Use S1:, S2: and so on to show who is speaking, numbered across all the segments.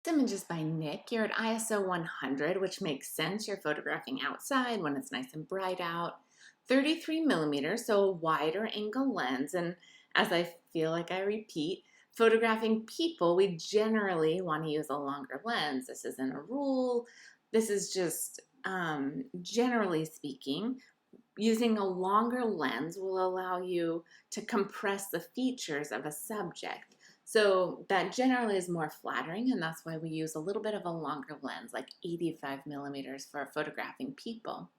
S1: This image is by Nick. You're at ISO 100, which makes sense. You're photographing outside when it's nice and bright out. 33 millimeters, so a wider angle lens. And as I feel like I repeat, photographing people, we generally want to use a longer lens. This isn't a rule. This is just generally speaking. Using a longer lens will allow you to compress the features of a subject. So that generally is more flattering, and that's why we use a little bit of a longer lens, like 85 millimeters for photographing people.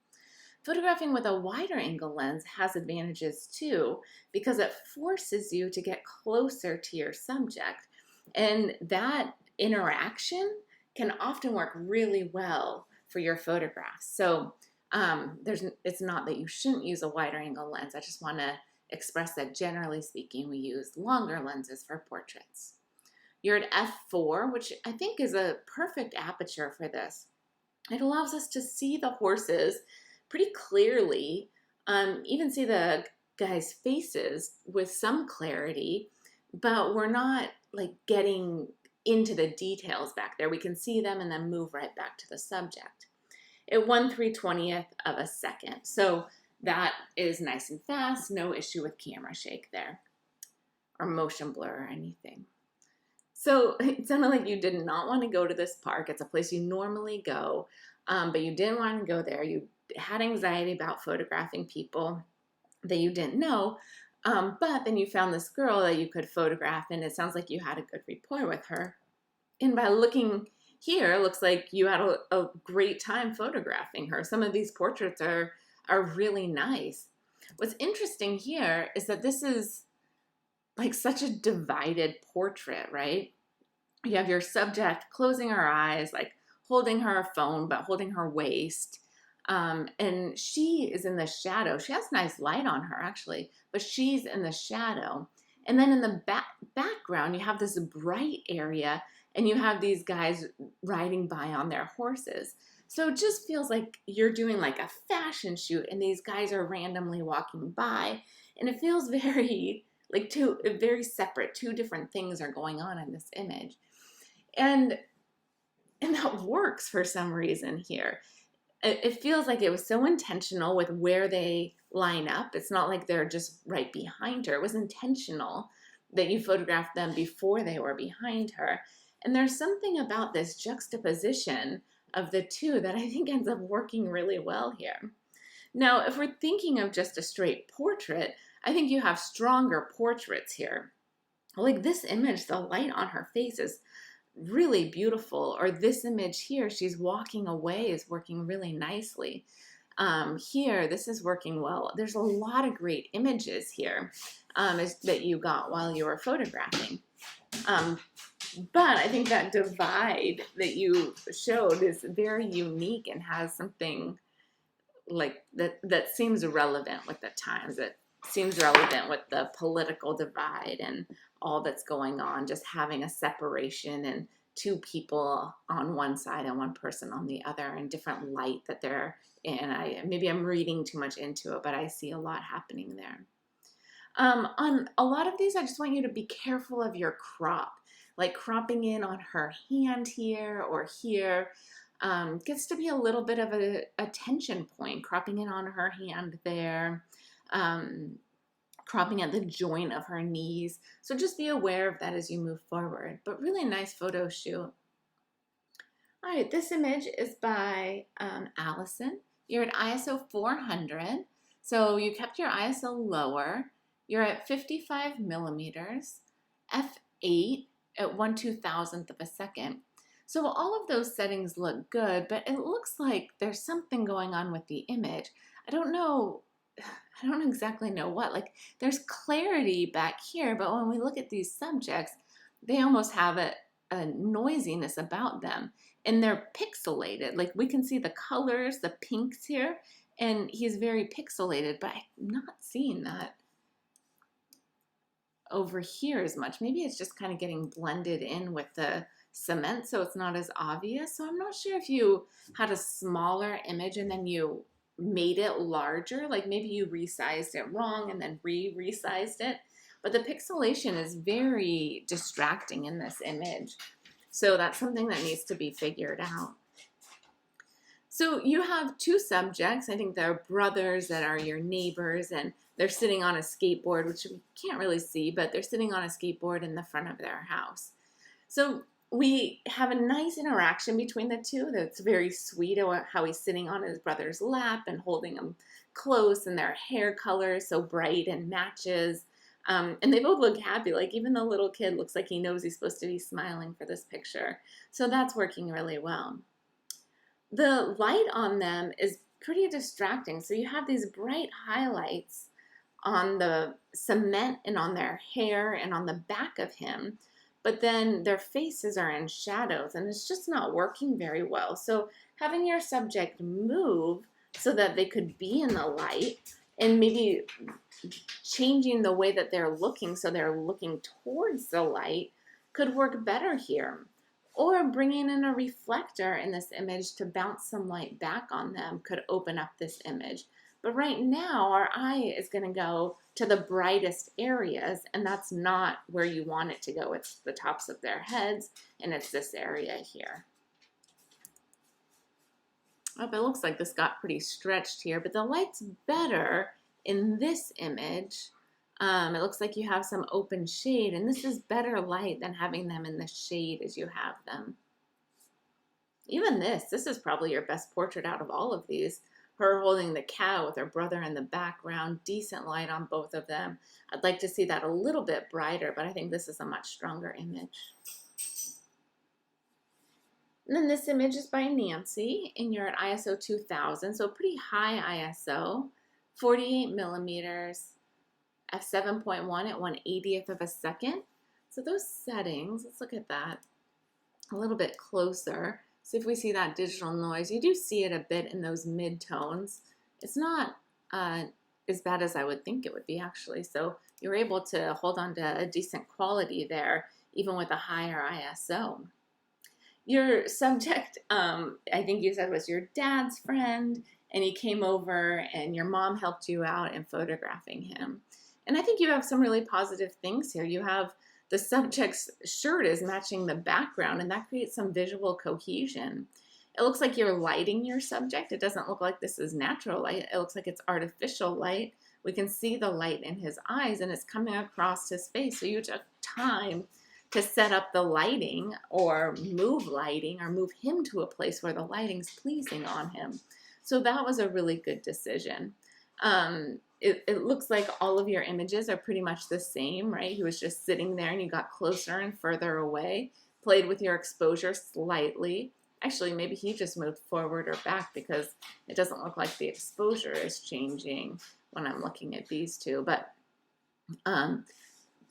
S1: Photographing with a wider angle lens has advantages too, because it forces you to get closer to your subject. And that interaction can often work really well for your photographs. So it's not that you shouldn't use a wider angle lens. I just want to express that generally speaking, we use longer lenses for portraits. You're at f4, which I think is a perfect aperture for this. It allows us to see the horses pretty clearly, even see the guys' faces with some clarity, but we're not like getting into the details back there. We can see them and then move right back to the subject. At 1/320th of a second. So that is nice and fast, no issue with camera shake there or motion blur or anything. So it sounded like you did not want to go to this park. It's a place you normally go, but you didn't want to go there. You had anxiety about photographing people that you didn't know, but then you found this girl that you could photograph, and it sounds like you had a good rapport with her. And by looking here, it looks like you had a great time photographing her. Some of these portraits are really nice. What's interesting here is that this is like such a divided portrait, right? You have your subject closing her eyes, like holding her phone, but holding her waist. And she is in the shadow. She has nice light on her, actually, but she's in the shadow. And then in the background, you have this bright area, and you have these guys riding by on their horses. So it just feels like you're doing like a fashion shoot, and these guys are randomly walking by, and it feels very like very separate. Two different things are going on in this image, and that works for some reason here. It feels like it was so intentional with where they line up. It's not like they're just right behind her. It was intentional that you photographed them before they were behind her. And there's something about this juxtaposition of the two that I think ends up working really well here. Now, if we're thinking of just a straight portrait, I think you have stronger portraits here. Like this image, the light on her face is really beautiful. Or this image here, she's walking away, is working really nicely. Here, this is working well. There's a lot of great images here that you got while you were photographing. But I think that divide that you showed is very unique and has something like that seems relevant with the times. It seems relevant with the political divide and all that's going on, just having a separation and two people on one side and one person on the other and different light that they're in. Maybe I'm reading too much into it, but I see a lot happening there. On a lot of these, I just want you to be careful of your crop, like cropping in on her hand here or here. Gets to be a little bit of a tension point, cropping in on her hand there, cropping at the joint of her knees. So just be aware of that as you move forward. But really nice photo shoot. All right, this image is by Allison. You're at ISO 400. So you kept your ISO lower. You're at 55 millimeters, f8 at 1/2000th of a second. So all of those settings look good, but it looks like there's something going on with the image. I don't exactly know what. Like there's clarity back here, but when we look at these subjects, they almost have a noisiness about them, and they're pixelated. Like we can see the colors, the pinks here, and he's very pixelated, but I'm not seeing that over here as much. Maybe it's just kind of getting blended in with the cement, so it's not as obvious. So I'm not sure if you had a smaller image and then you made it larger, like maybe you resized it wrong and then resized it. But the pixelation is very distracting in this image. So that's something that needs to be figured out. So you have two subjects. I think they're brothers that are your neighbors, and they're sitting on a skateboard, which we can't really see, but they're sitting on a skateboard in the front of their house. So we have a nice interaction between the two that's very sweet, how he's sitting on his brother's lap and holding him close, and their hair color is so bright and matches. And they both look happy. Like even the little kid looks like he knows he's supposed to be smiling for this picture. So that's working really well. The light on them is pretty distracting. So you have these bright highlights on the cement and on their hair and on the back of him, but then their faces are in shadows, and it's just not working very well. So having your subject move so that they could be in the light, and maybe changing the way that they're looking so they're looking towards the light, could work better here. Or bringing in a reflector in this image to bounce some light back on them could open up this image. But right now, our eye is going to go to the brightest areas, and that's not where you want it to go. It's the tops of their heads, and it's this area here. Oh, it looks like this got pretty stretched here, but the light's better in this image. It looks like you have some open shade, and this is better light than having them in the shade as you have them. Even this is probably your best portrait out of all of these. Her holding the cow with her brother in the background, decent light on both of them. I'd like to see that a little bit brighter, but I think this is a much stronger image. And then this image is by Nancy, and you're at ISO 2000, so pretty high ISO, 48 millimeters. F7.1 at 1/80th of a second. So those settings, let's look at that a little bit closer. See if we see that digital noise. You do see it a bit in those mid-tones. It's not as bad as I would think it would be, actually. So you're able to hold on to a decent quality there, even with a higher ISO. Your subject, I think you said, was your dad's friend, and he came over and your mom helped you out in photographing him. And I think you have some really positive things here. You have the subject's shirt is matching the background, and that creates some visual cohesion. It looks like you're lighting your subject. It doesn't look like this is natural light. It looks like it's artificial light. We can see the light in his eyes, and it's coming across his face. So you took time to set up the lighting or move him to a place where the lighting's pleasing on him. So that was a really good decision. It looks like all of your images are pretty much the same, right? He was just sitting there and you got closer and further away, played with your exposure slightly. Actually, maybe he just moved forward or back because it doesn't look like the exposure is changing when I'm looking at these two. But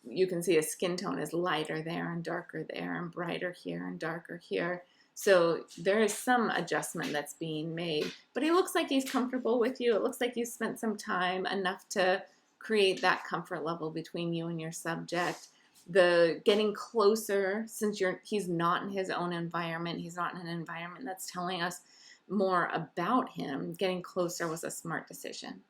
S1: you can see his skin tone is lighter there and darker there and brighter here and darker here. So there is some adjustment that's being made, but he looks like he's comfortable with you. It looks like you spent some time, enough to create that comfort level between you and your subject. The getting closer, since he's not in his own environment, he's not in an environment that's telling us more about him, getting closer was a smart decision.